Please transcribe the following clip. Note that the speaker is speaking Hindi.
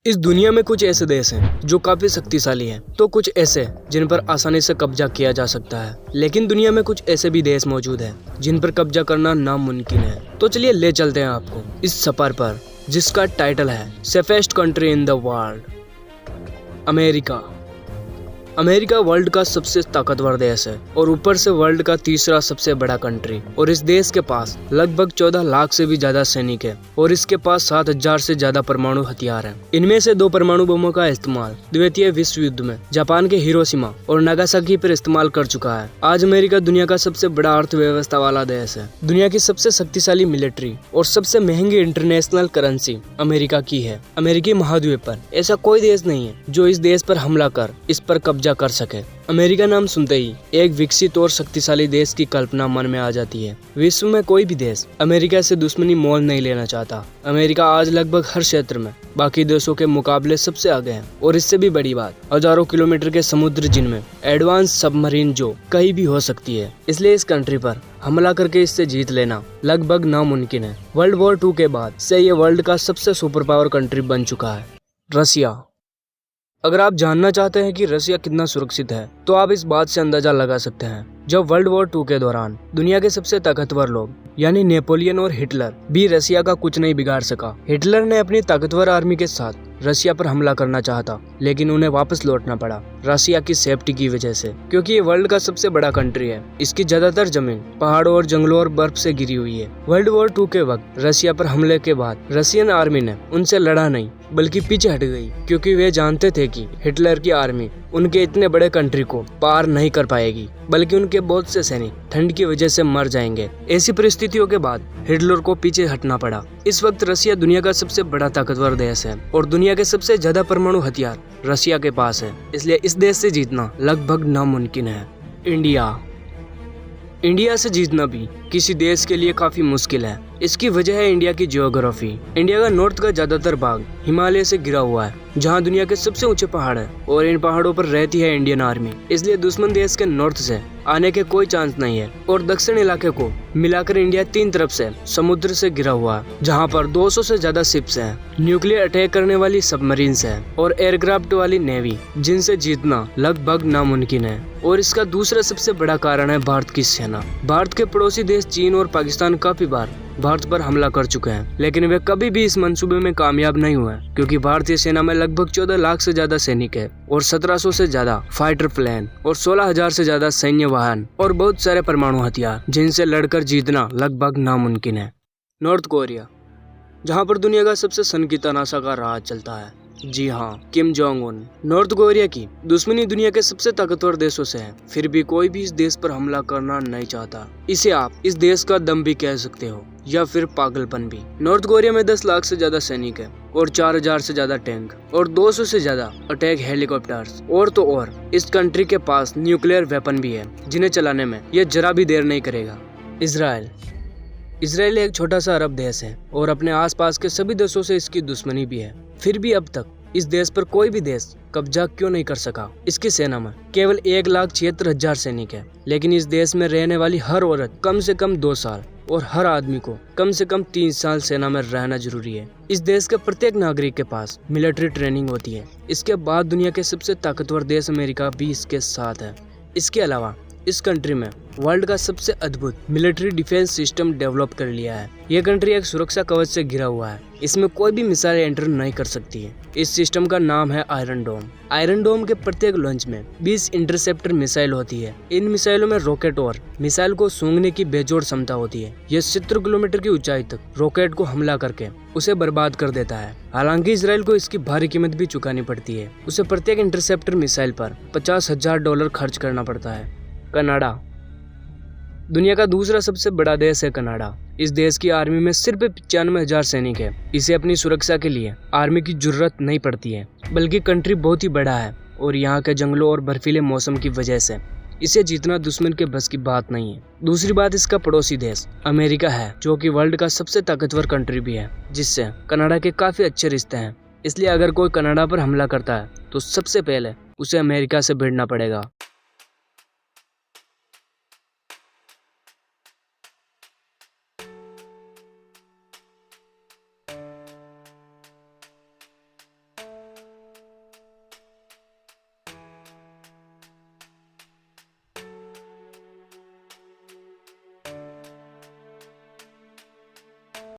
इस दुनिया में कुछ ऐसे देश हैं जो काफी शक्तिशाली हैं, तो कुछ ऐसे जिन पर आसानी से कब्जा किया जा सकता है। लेकिन दुनिया में कुछ ऐसे भी देश मौजूद हैं जिन पर कब्जा करना नामुमकिन है। तो चलिए ले चलते हैं आपको इस सफर पर, जिसका टाइटल है safest country in the world. America. America world का सबसे ताकतवर देश है और ऊपर से वर्ल्ड का तीसरा सबसे बड़ा कंट्री। और इस देश के पास लगभग 14 लाख से भी ज्यादा सैनिक है और इसके पास 7,000 से ज्यादा परमाणु हथियार हैं। इनमें से 2 परमाणु बमों का इस्तेमाल द्वितीय विश्व युद्ध में जापान के हिरोशिमा और नागासाकी पर इस्तेमाल कर चुका है। आज अमेरिका दुनिया का सबसे बड़ा अर्थव्यवस्था वाला देश है। दुनिया की सबसे शक्तिशाली मिलिट्री और सबसे महंगी इंटरनेशनल करेंसी अमेरिका की है। अमेरिकी महाद्वीप पर ऐसा कोई देश नहीं है जो इस देश पर हमला कर इस पर कब्जा कर सके। अमेरिका नाम सुनते ही एक विकसित और शक्तिशाली देश की कल्पना मन में आ जाती है। विश्व में कोई भी देश अमेरिका से दुश्मनी मोल नहीं लेना चाहता। अमेरिका आज लगभग हर क्षेत्र में बाकी देशों के मुकाबले सबसे आगे है। और इससे भी बड़ी बात, हजारों किलोमीटर के समुद्र जिनमें एडवांस सबमरीन जो कहीं भी हो सकती है। इसलिए इस कंट्री पर हमला करके इससे जीत लेना लगभग नामुमकिन है। वर्ल्ड वॉर 2 के बाद से ये वर्ल्ड का सबसे सुपर पावर कंट्री बन चुका है। रसिया। अगर आप जानना चाहते हैं कि रसिया कितना सुरक्षित है, तो आप इस बात से अंदाजा लगा सकते हैं। जब वर्ल्ड वॉर 2 के दौरान दुनिया के सबसे ताकतवर लोग यानी नेपोलियन और हिटलर भी रसिया का कुछ नहीं बिगाड़ सका। हिटलर ने अपनी ताकतवर आर्मी के साथ रसिया पर हमला करना चाहा, लेकिन उन्हें वापस लौटना पड़ा रसिया की सेफ्टी की वजह से, क्योंकि ये वर्ल्ड का सबसे बड़ा कंट्री है। इसकी ज्यादातर जमीन पहाड़ों और जंगलों और बर्फ से घिरी हुई है। वर्ल्ड वॉर 2 के वक्त रसिया पर हमले के बाद रसियन आर्मी ने उनसे लड़ा नहीं बल्कि पीछे हट गई, क्योंकि वे जानते थे कि हिटलर की आर्मी उनके इतने बड़े कंट्री को पार नहीं कर पाएगी, बल्कि उनके बहुत से सैनिक ठंड की वजह से मर जाएंगे। ऐसी परिस्थितियों के बाद हिटलर को पीछे हटना पड़ा। इस वक्त रसिया दुनिया का सबसे बड़ा ताकतवर देश है और दुनिया के सबसे ज्यादा परमाणु हथियार रसिया के पास है। इसलिए इस देश से जीतना लगभग नामुमकिन है। इंडिया से जीतना भी किसी देश के लिए काफी मुश्किल है। इसकी वजह है इंडिया की ज्योग्राफी। इंडिया का नॉर्थ का ज्यादातर भाग हिमालय से घिरा हुआ है, जहां दुनिया के सबसे ऊंचे पहाड़ है और इन पहाड़ों पर रहती है इंडियन आर्मी। इसलिए दुश्मन देश के नॉर्थ से आने के कोई चांस नहीं है। और दक्षिण इलाके को मिलाकर इंडिया 3 तरफ से समुद्र से घिरा हुआ है, जहाँ पर 200 से ज्यादा शिप्स हैं, न्यूक्लियर अटैक करने वाली सबमरीन्स है और एयरक्राफ्ट वाली नेवी, जिनसे जीतना लगभग नामुमकिन है। और इसका दूसरा सबसे बड़ा कारण है भारत की सेना। भारत के पड़ोसी देश चीन और पाकिस्तान काफी बार भारत पर हमला कर चुके हैं, लेकिन वे कभी भी इस मंसूबे में कामयाब नहीं हुए, क्योंकि भारतीय सेना में लगभग 14 लाख से ज्यादा सैनिक है और 1700 से ज्यादा फाइटर प्लेन और 16,000 से ज्यादा सैन्य वाहन और बहुत सारे परमाणु हथियार, जिनसे लड़कर जीतना लगभग नामुमकिन है। नॉर्थ कोरिया, जहाँ पर दुनिया का सबसे सनकी तनाशा का राज चलता है। जी हाँ, Kim Jong Un. North Korea की दुश्मनी दुनिया के सबसे ताकतवर देशों से है, फिर भी कोई भी इस देश पर हमला करना नहीं चाहता। इसे आप इस देश का दम भी कह सकते हो या फिर पागलपन भी। नॉर्थ कोरिया में 10 लाख से ज्यादा सैनिक है और 4,000 से ज्यादा टैंक और 200 से ज्यादा अटैक हेलीकॉप्टर्स। और तो और इस कंट्री के पास न्यूक्लियर वेपन भी है, जिन्हें चलाने में यह जरा भी देर नहीं करेगा। इसराइल एक छोटा सा अरब देश है और अपने आसपास के सभी देशों से इसकी दुश्मनी भी है। फिर भी अब तक इस देश पर कोई भी देश कब्जा क्यों नहीं कर सका? इसकी सेना में केवल 1,76,000 सैनिक है, लेकिन इस देश में रहने वाली हर औरत कम से कम 2 साल और हर आदमी को कम से कम 3 साल सेना में रहना जरूरी है। इस देश के प्रत्येक नागरिक के पास मिलिट्री ट्रेनिंग होती है। इसके बाद दुनिया के सबसे ताकतवर देश अमेरिका भी इसके साथ है। इसके अलावा इस कंट्री में वर्ल्ड का सबसे अद्भुत मिलिट्री डिफेंस सिस्टम डेवलप कर लिया है। यह कंट्री एक सुरक्षा कवच से घिरा हुआ है। इसमें कोई भी मिसाइल एंटर नहीं कर सकती है। इस सिस्टम का नाम है आयरन डोम। आयरन डोम के प्रत्येक लॉन्च में 20 इंटरसेप्टर मिसाइल होती है। इन मिसाइलों में रॉकेट और मिसाइल को सूंघने की बेजोड़ क्षमता होती है। यह 70 किलोमीटर की ऊंचाई तक रॉकेट को हमला करके उसे बर्बाद कर देता है। हालांकि इसराइल को इसकी भारी कीमत भी चुकानी पड़ती है। उसे प्रत्येक इंटरसेप्टर मिसाइल पर $50,000 खर्च करना पड़ता है। कनाडा, दुनिया का दूसरा सबसे बड़ा देश है कनाडा। इस देश की आर्मी में सिर्फ 95,000 सैनिक है। इसे अपनी सुरक्षा के लिए आर्मी की जरूरत नहीं पड़ती है, बल्कि कंट्री बहुत ही बड़ा है और यहाँ के जंगलों और बर्फीले मौसम की वजह से इसे जीतना दुश्मन के बस की बात नहीं है। दूसरी बात, इसका पड़ोसी देश अमेरिका है, जो कि वर्ल्ड का सबसे ताकतवर कंट्री भी है, जिससे कनाडा के काफी अच्छे रिश्ते हैं। इसलिए अगर कोई कनाडा पर हमला करता है तो सबसे पहले उसे अमेरिका से भिड़ना पड़ेगा।